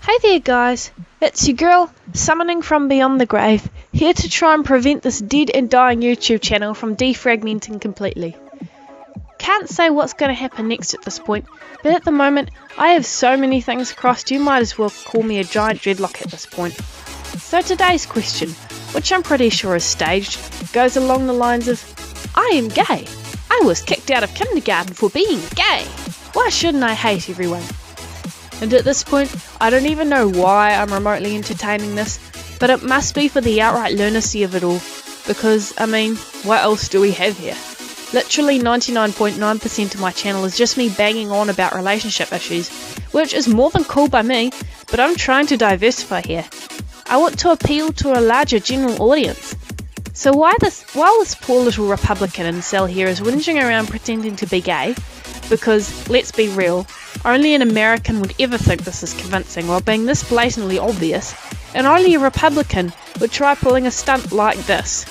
Hey there guys, it's your girl, summoning from beyond the grave, here to try and prevent this dead and dying YouTube channel from defragmenting completely. Can't say what's going to happen next at this point, but at the moment I have so many things crossed you might as well call me a giant dreadlock at this point. So today's question, which I'm pretty sure is staged, goes along the lines of, I am gay. I was kicked out of kindergarten for being gay. Why shouldn't I hate everyone? And at this point, I don't even know why I'm remotely entertaining this, but it must be for the outright lunacy of it all, because, I mean, what else do we have here? Literally 99.9% of my channel is just me banging on about relationship issues, which is more than cool by me, but I'm trying to diversify here. I want to appeal to a larger general audience. So while this poor little Republican incel here is whinging around pretending to be gay, because, let's be real, only an American would ever think this is convincing while being this blatantly obvious, and only a Republican would try pulling a stunt like this.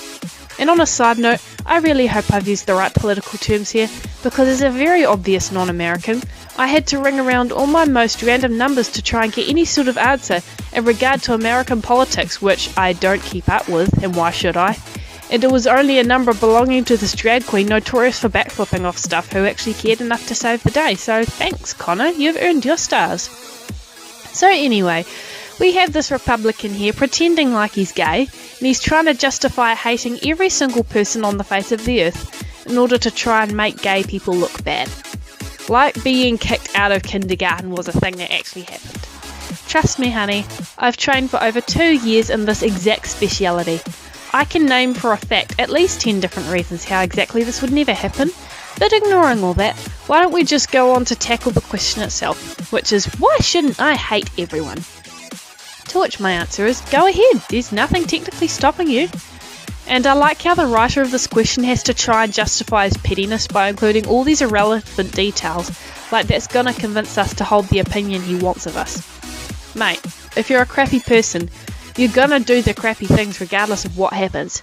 And on a side note, I really hope I've used the right political terms here, because as a very obvious non-American, I had to ring around all my most random numbers to try and get any sort of answer in regard to American politics, which I don't keep up with, and why should I? And it was only a number belonging to this drag queen notorious for backflipping off stuff who actually cared enough to save the day, so thanks Connor, you've earned your stars. So anyway, we have this Republican here pretending like he's gay, and he's trying to justify hating every single person on the face of the earth in order to try and make gay people look bad. Like being kicked out of kindergarten was a thing that actually happened. Trust me honey, I've trained for over 2 years in this exact speciality. I can name for a fact at least 10 different reasons how exactly this would never happen, but ignoring all that, why don't we just go on to tackle the question itself, which is, why shouldn't I hate everyone? To which my answer is, go ahead, there's nothing technically stopping you. And I like how the writer of this question has to try and justify his pettiness by including all these irrelevant details, like that's gonna convince us to hold the opinion he wants of us. Mate, if you're a crappy person, you're gonna do the crappy things regardless of what happens.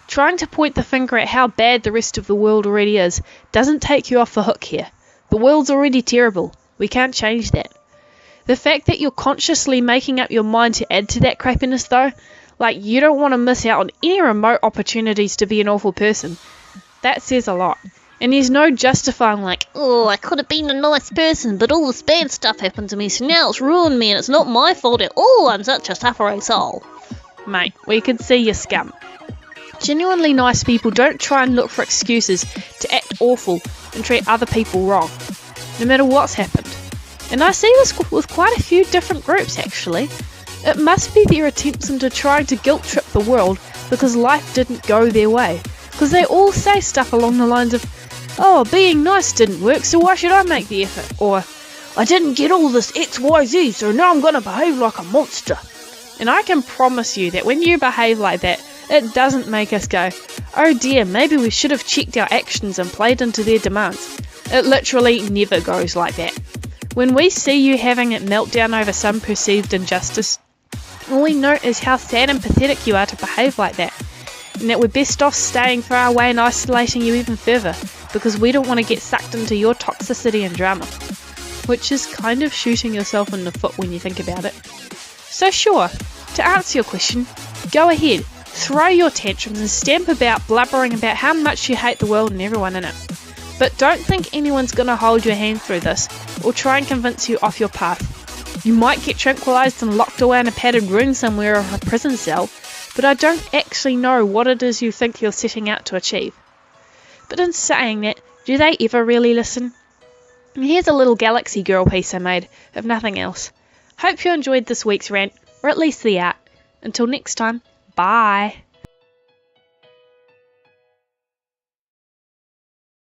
Trying to point the finger at how bad the rest of the world already is doesn't take you off the hook here. The world's already terrible. We can't change that. The fact that you're consciously making up your mind to add to that crappiness though, like you don't want to miss out on any remote opportunities to be an awful person, that says a lot. And there's no justifying like, oh, I could have been a nice person, but all this bad stuff happened to me, so now it's ruined me and it's not my fault at all, I'm such a suffering soul. Mate, we can see your scum. Genuinely nice people don't try and look for excuses to act awful and treat other people wrong, no matter what's happened. And I see this with quite a few different groups actually. It must be their attempts into trying to guilt trip the world because life didn't go their way. Because they all say stuff along the lines of, oh, being nice didn't work, so why should I make the effort? Or, I didn't get all this XYZ, so now I'm gonna behave like a monster. And I can promise you that when you behave like that, it doesn't make us go, oh dear, maybe we should have checked our actions and played into their demands. It literally never goes like that. When we see you having a meltdown over some perceived injustice, all we note is how sad and pathetic you are to behave like that, and that we're best off staying far away and isolating you even further, because we don't want to get sucked into your toxicity and drama. Which is kind of shooting yourself in the foot when you think about it. So sure, to answer your question, go ahead, throw your tantrums and stamp about blubbering about how much you hate the world and everyone in it. But don't think anyone's going to hold your hand through this, or try and convince you off your path. You might get tranquilized and locked away in a padded room somewhere or a prison cell, but I don't actually know what it is you think you're setting out to achieve. But in saying that, do they ever really listen? And here's a little Galaxy Girl piece I made, if nothing else. Hope you enjoyed this week's rant, or at least the art. Until next time, bye!